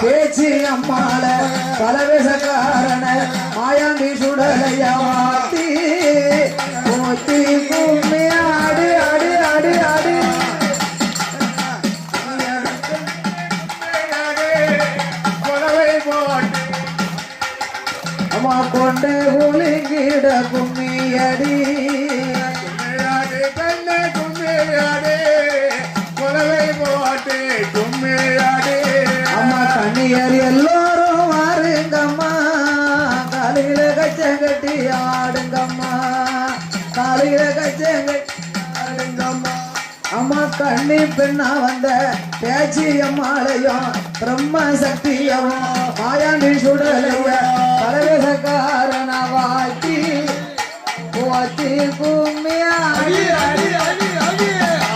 பேச்சு அம்மால பலவேசக்காரன மாயாண்டி சுடலையா வாத்தி போத்தி கும்மி ஆடு ஆடு ஆடு ஆடு அம்மா கொண்டு குளிங்கிட கும்மியடி கண்ணே கும்மியாடு குலவை போட்டு கும்மியாடு அம்மா கண்ணியர் எல்லோரும் வாருங்கம்மா காலையில கச்சங்கட்டி ஆடுங்கம்மா காலையில கச்சங்கட்டி ஆடுங்கம்மா அம்மா கண்ணி பெண்ணா வந்த பேச்சி அம்மாளையும் பிரம்ம சக்தியவும் மாயாண்டி சுடலைய பரவேசக்காரன வாத்தி போத்தி கும்மியாடி அடி அடி அடி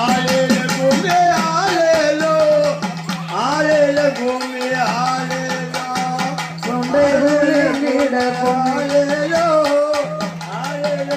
ஆளேல கும்மி ஆளேலோ ஆளேல கும்மி ஆளேலோ கொண்டே குளிங்கிட கும்மி ஆளேலோ ஆளேல